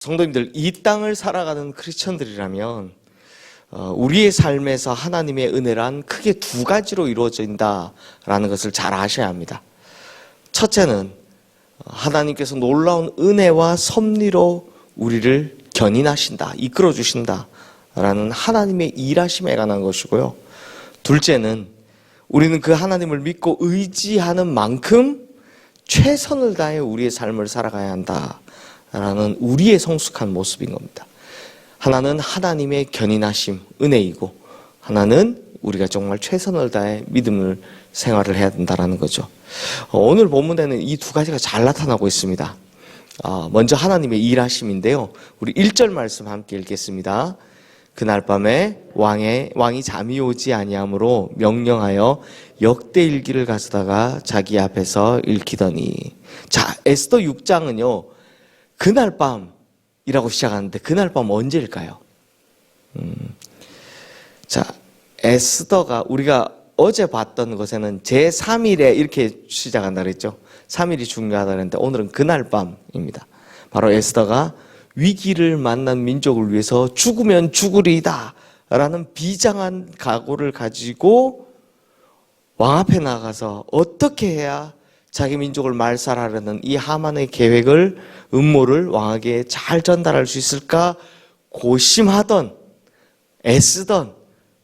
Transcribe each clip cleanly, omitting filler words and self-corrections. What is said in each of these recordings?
성도님들, 이 땅을 살아가는 크리스천들이라면 우리의 삶에서 하나님의 은혜란 크게 두 가지로 이루어진다라는 것을 잘 아셔야 합니다. 첫째는 하나님께서 놀라운 은혜와 섭리로 우리를 견인하신다, 이끌어주신다라는 하나님의 일하심에 관한 것이고요. 둘째는 우리는 그 하나님을 믿고 의지하는 만큼 최선을 다해 우리의 삶을 살아가야 한다라는 우리의 성숙한 모습인 겁니다. 하나는 하나님의 견인하심, 은혜이고, 하나는 우리가 정말 최선을 다해 믿음을 생활을 해야 된다는 거죠. 오늘 본문에는 이 두 가지가 잘 나타나고 있습니다. 먼저 하나님의 일하심인데요. 우리 1절 말씀 함께 읽겠습니다. 그날 밤에 왕이 잠이 오지 아니하므로 명령하여 역대일기를 가져다가 자기 앞에서 읽히더니. 자, 에스더 6장은요 그날 밤이라고 시작하는데 그날 밤 언제일까요? 자, 에스더가 우리가 어제 봤던 것에는 제3일에 이렇게 시작한다 그랬죠. 3일이 중요하다 그랬는데 오늘은 그날 밤입니다. 바로 에스더가 위기를 만난 민족을 위해서 죽으면 죽으리이다 라는 비장한 각오를 가지고 왕 앞에 나가서 어떻게 해야 자기 민족을 말살하려는 이 하만의 계획을, 음모를 왕에게 잘 전달할 수 있을까 고심하던, 애쓰던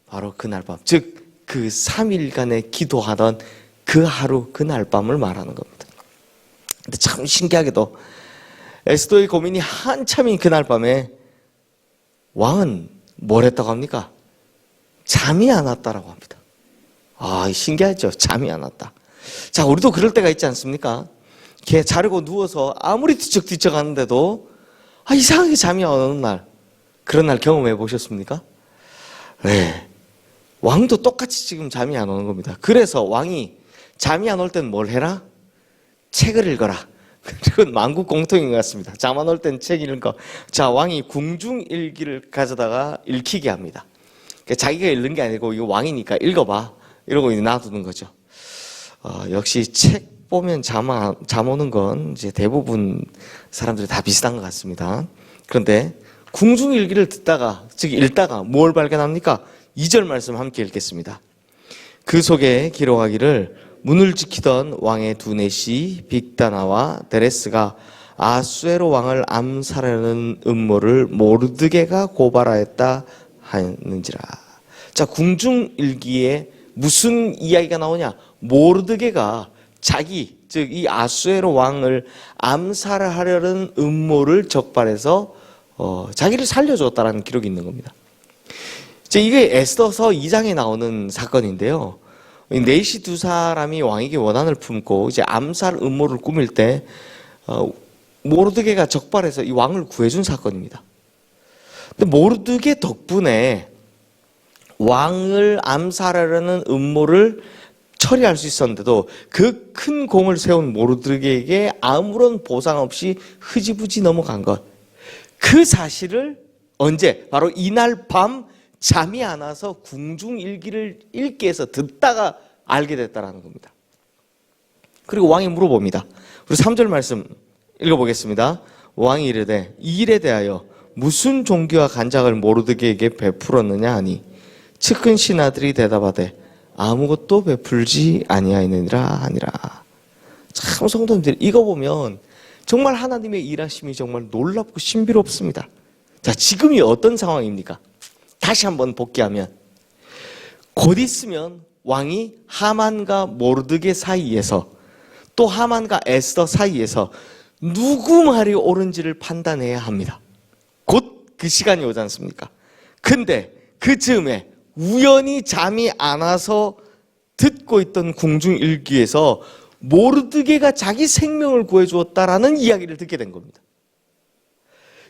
바로 그날 밤, 즉 그 3일간의 기도하던 그 하루, 그날 밤을 말하는 겁니다. 근데 참 신기하게도 에스더의 고민이 한참인 그날 밤에 왕은 뭘 했다고 합니까? 잠이 안 왔다라고 합니다. 신기하죠? 잠이 안 왔다. 자, 우리도 그럴 때가 있지 않습니까? 걔 자려고 누워서 아무리 뒤척뒤척 하는데도 이상하게 잠이 안 오는 날, 그런 날 경험해 보셨습니까? 네. 왕도 똑같이 지금 잠이 안 오는 겁니다. 그래서 왕이 잠이 안 올 땐 뭘 해라? 책을 읽어라. 그건 만국 공통인 것 같습니다. 잠 안 올 땐 책 읽어. 자, 왕이 궁중일기를 가져다가 읽히게 합니다. 그러니까 자기가 읽는 게 아니고 이거 왕이니까 읽어봐 이러고 놔두는 거죠. 역시 책 보면 잠 오는 건 이제 대부분 사람들이 다 비슷한 것 같습니다. 그런데 궁중일기를 즉 읽다가 뭘 발견합니까? 2절 말씀 함께 읽겠습니다. 그 속에 기록하기를 문을 지키던 왕의 두넷이 빅다나와 데레스가 아수에로 왕을 암살하는 음모를 모르드게가 고발하였다 하는지라. 자, 궁중일기에 무슨 이야기가 나오냐? 모르드게가 자기, 즉 이 아수에로 왕을 암살하려는 음모를 적발해서 자기를 살려줬다라는 기록이 있는 겁니다. 이게 에스더서 2장에 나오는 사건인데요. 넷이 두 사람이 왕에게 원한을 품고 이제 암살 음모를 꾸밀 때 모르드게가 적발해서 이 왕을 구해준 사건입니다. 근데 모르드게 덕분에 왕을 암살하려는 음모를 처리할 수 있었는데도 그 큰 공을 세운 모르드게에게 아무런 보상 없이 흐지부지 넘어간 것. 그 사실을 언제? 바로 이날 밤 잠이 안 와서 궁중일기를 읽게 해서 듣다가 알게 됐다는 겁니다. 그리고 왕이 물어봅니다. 우리 3절 말씀 읽어보겠습니다. 왕이 이르되 이 일에 대하여 무슨 종교와 간작을 모르드게에게 베풀었느냐 하니 측근 신하들이 대답하되 아무것도 베풀지 아니하였느니라 하니라. 참 성도님들, 이거 보면 정말 하나님의 일하심이 정말 놀랍고 신비롭습니다. 자, 지금이 어떤 상황입니까? 다시 한번 복귀하면 곧 있으면 왕이 하만과 모르드게 사이에서, 또 하만과 에스더 사이에서 누구 말이 옳은지를 판단해야 합니다. 곧 그 시간이 오지 않습니까? 근데 그 즈음에 우연히 잠이 안 와서 듣고 있던 궁중일기에서 모르드게가 자기 생명을 구해주었다라는 이야기를 듣게 된 겁니다.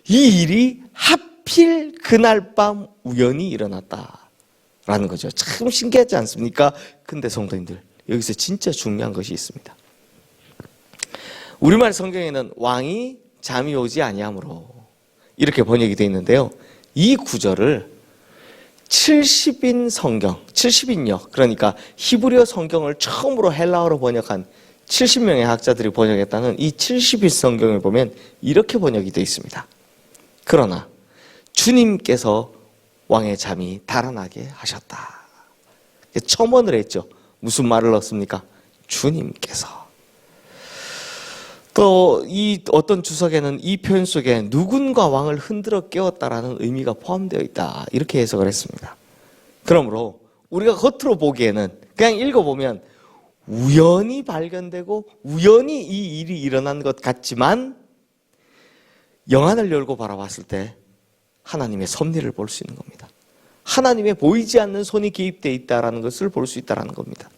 이 일이 하필 그날 밤 우연히 일어났다라는 거죠. 참 신기하지 않습니까? 근데 성도님들, 여기서 진짜 중요한 것이 있습니다. 우리말 성경에는 왕이 잠이 오지 아니하므로 이렇게 번역이 되어 있는데요. 이 구절을 70인 성경, 70인역, 그러니까 히브리어 성경을 처음으로 헬라어로 번역한 70명의 학자들이 번역했다는 이 70인 성경을 보면 이렇게 번역이 되어 있습니다. 그러나 주님께서 왕의 잠이 달아나게 하셨다. 첨언을 했죠. 무슨 말을 넣습니까? 주님께서. 또 이 어떤 주석에는 이 표현 속에 누군가 왕을 흔들어 깨웠다라는 의미가 포함되어 있다, 이렇게 해석을 했습니다. 그러므로 우리가 겉으로 보기에는 그냥 읽어보면 우연히 발견되고 우연히 이 일이 일어난 것 같지만 영안을 열고 바라봤을 때 하나님의 섭리를 볼 수 있는 겁니다. 하나님의 보이지 않는 손이 개입되어 있다는 것을 볼 수 있다는 겁니다.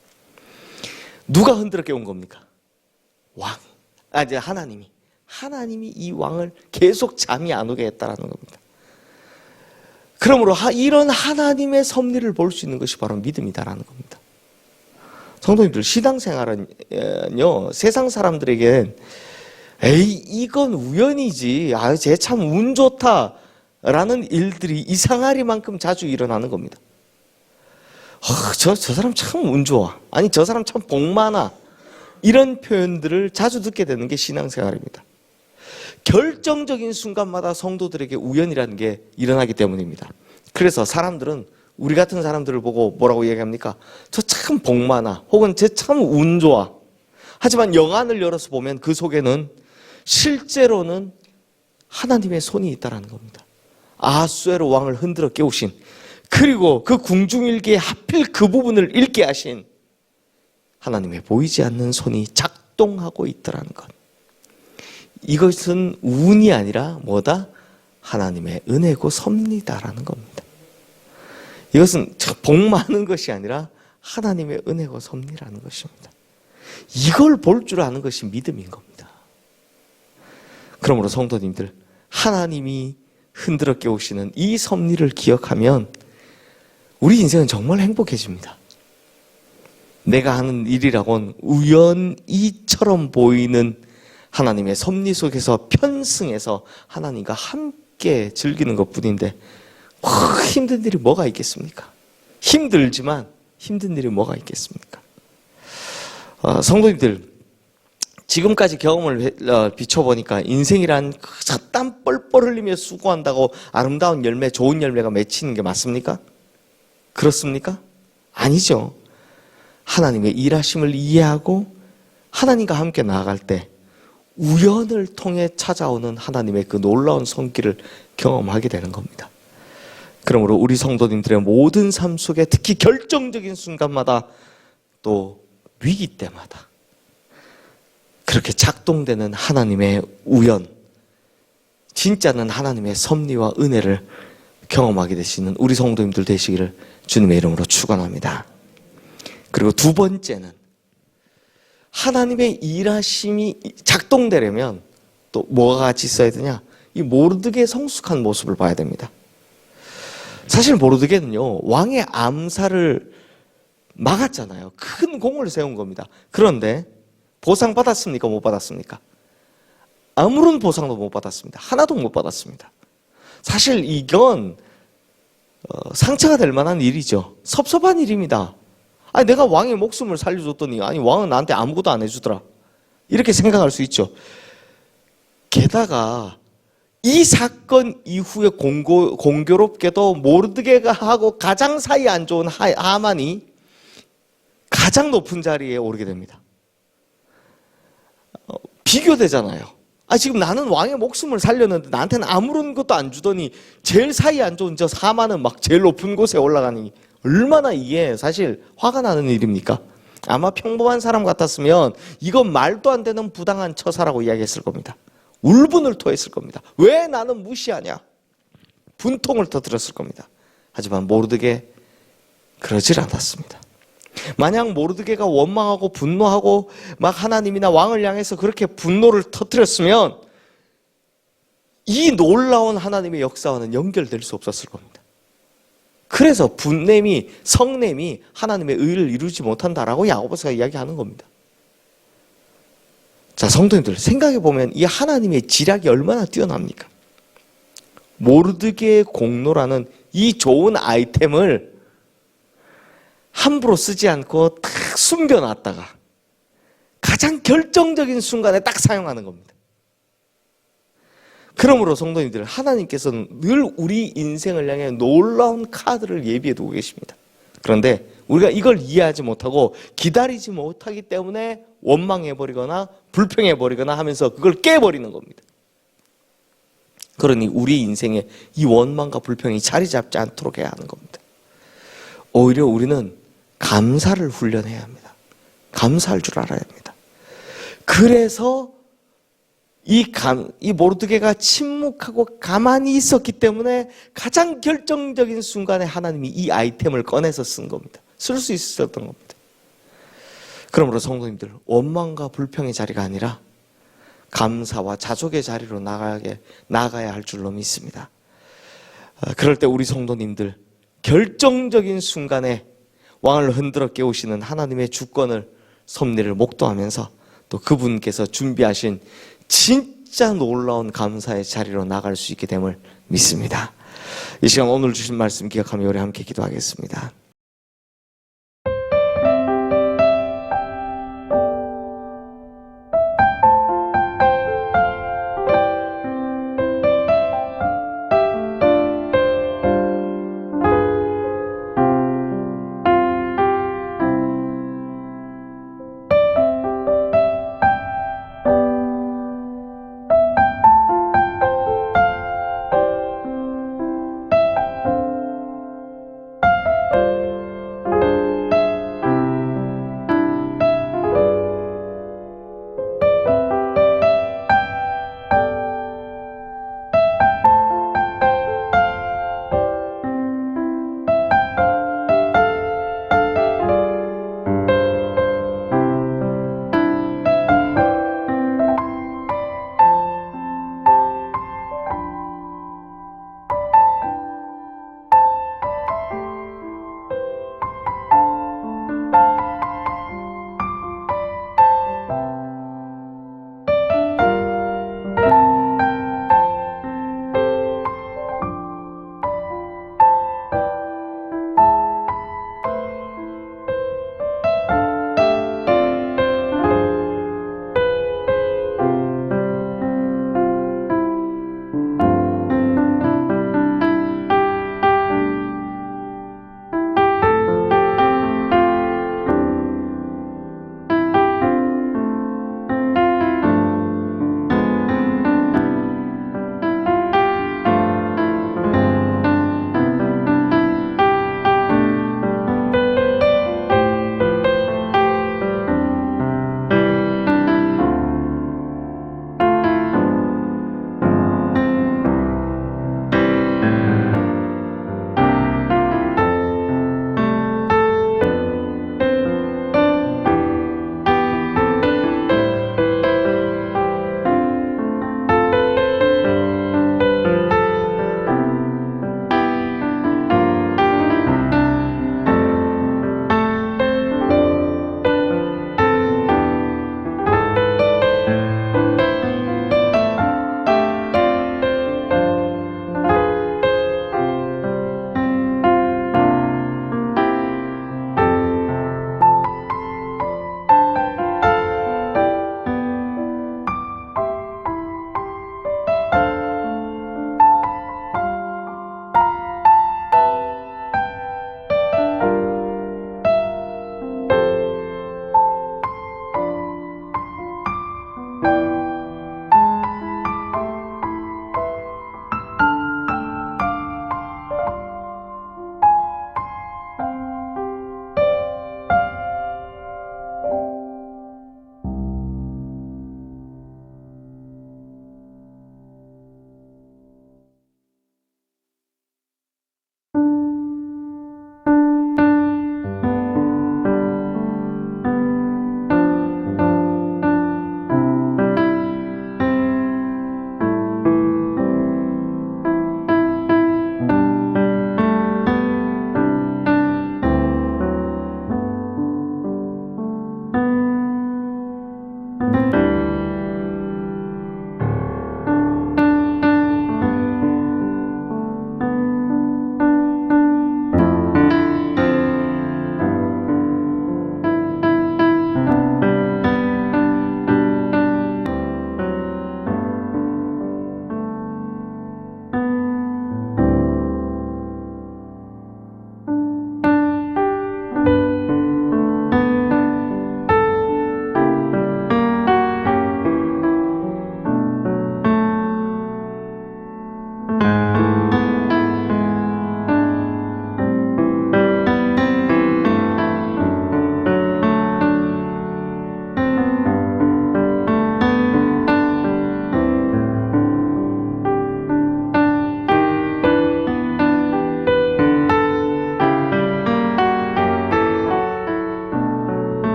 누가 흔들어 깨운 겁니까? 왕. 이제 하나님이 이 왕을 계속 잠이 안 오게 했다는 겁니다. 그러므로 이런 하나님의 섭리를 볼 수 있는 것이 바로 믿음이다라는 겁니다. 성도님들, 신앙생활은요, 세상 사람들에겐 에이, 이건 우연이지, 쟤 참 운 좋다 라는 일들이 이상하리만큼 자주 일어나는 겁니다. 저 사람 참 운 좋아, 아니 저 사람 참 복 많아, 이런 표현들을 자주 듣게 되는 게 신앙생활입니다. 결정적인 순간마다 성도들에게 우연이라는 게 일어나기 때문입니다. 그래서 사람들은 우리 같은 사람들을 보고 뭐라고 얘기합니까? 저 참 복 많아, 혹은 쟤 참 운 좋아. 하지만 영안을 열어서 보면 그 속에는 실제로는 하나님의 손이 있다는 겁니다. 아하수에로 왕을 흔들어 깨우신, 그리고 그 궁중일기에 하필 그 부분을 읽게 하신 하나님의 보이지 않는 손이 작동하고 있더라는 것. 이것은 운이 아니라 뭐다? 하나님의 은혜고 섭리다라는 겁니다. 이것은 복 많은 것이 아니라 하나님의 은혜고 섭리라는 것입니다. 이걸 볼 줄 아는 것이 믿음인 겁니다. 그러므로 성도님들, 하나님이 흔들어 깨우시는 이 섭리를 기억하면 우리 인생은 정말 행복해집니다. 내가 하는 일이라곤 우연이처럼 보이는 하나님의 섭리 속에서 편승해서 하나님과 함께 즐기는 것뿐인데 힘든 일이 뭐가 있겠습니까? 힘들지만 힘든 일이 뭐가 있겠습니까? 성도님들, 지금까지 경험을 비춰보니까 인생이란 땀 뻘뻘 흘리며 수고한다고 아름다운 열매, 좋은 열매가 맺히는 게 맞습니까? 그렇습니까? 아니죠. 하나님의 일하심을 이해하고 하나님과 함께 나아갈 때 우연을 통해 찾아오는 하나님의 그 놀라운 손길을 경험하게 되는 겁니다. 그러므로 우리 성도님들의 모든 삶 속에 특히 결정적인 순간마다 또 위기 때마다 그렇게 작동되는 하나님의 우연, 진짜는 하나님의 섭리와 은혜를 경험하게 되시는 우리 성도님들 되시기를 주님의 이름으로 축원합니다. 그리고 두 번째는 하나님의 일하심이 작동되려면 또 뭐가 같이 있어야 되냐? 이 모르드게의 성숙한 모습을 봐야 됩니다. 사실 모르드게는요, 왕의 암살을 막았잖아요. 큰 공을 세운 겁니다. 그런데 보상 받았습니까? 못 받았습니까? 아무런 보상도 못 받았습니다. 하나도 못 받았습니다. 사실 이건 상처가 될 만한 일이죠. 섭섭한 일입니다. 아니, 내가 왕의 목숨을 살려줬더니 아니 왕은 나한테 아무것도 안 해주더라, 이렇게 생각할 수 있죠. 게다가 이 사건 이후에 공교롭게도 모르드게가 하고 가장 사이 안 좋은 하만이 가장 높은 자리에 오르게 됩니다. 비교되잖아요. 지금 나는 왕의 목숨을 살렸는데 나한테는 아무런 것도 안 주더니 제일 사이 안 좋은 저 하만은 막 제일 높은 곳에 올라가니 얼마나 이게 사실 화가 나는 일입니까? 아마 평범한 사람 같았으면 이건 말도 안 되는 부당한 처사라고 이야기했을 겁니다. 울분을 토했을 겁니다. 왜 나는 무시하냐? 분통을 터뜨렸을 겁니다. 하지만 모르드게 그러질 않았습니다. 만약 모르드게가 원망하고 분노하고 막 하나님이나 왕을 향해서 그렇게 분노를 터뜨렸으면 이 놀라운 하나님의 역사와는 연결될 수 없었을 겁니다. 그래서 분냄이, 성냄이 하나님의 의를 이루지 못한다라고 야고보서가 이야기하는 겁니다. 자, 성도님들, 생각해보면 이 하나님의 지략이 얼마나 뛰어납니까? 모르드게의 공로라는 이 좋은 아이템을 함부로 쓰지 않고 딱 숨겨놨다가 가장 결정적인 순간에 딱 사용하는 겁니다. 그러므로 성도님들, 하나님께서는 늘 우리 인생을 향해 놀라운 카드를 예비해 두고 계십니다. 그런데 우리가 이걸 이해하지 못하고 기다리지 못하기 때문에 원망해버리거나 불평해버리거나 하면서 그걸 깨버리는 겁니다. 그러니 우리 인생에 이 원망과 불평이 자리 잡지 않도록 해야 하는 겁니다. 오히려 우리는 감사를 훈련해야 합니다. 감사할 줄 알아야 합니다. 그래서 이 모르드게가 침묵하고 가만히 있었기 때문에 가장 결정적인 순간에 하나님이 이 아이템을 꺼내서 쓴 겁니다. 쓸 수 있었던 겁니다. 그러므로 성도님들, 원망과 불평의 자리가 아니라 감사와 자족의 자리로 나가야 할 줄로 믿습니다. 그럴 때 우리 성도님들, 결정적인 순간에 왕을 흔들어 깨우시는 하나님의 주권을, 섭리를 목도하면서 또 그분께서 준비하신 진짜 놀라운 감사의 자리로 나갈 수 있게 됨을 믿습니다. 이 시간 오늘 주신 말씀 기억하며 우리 함께 기도하겠습니다.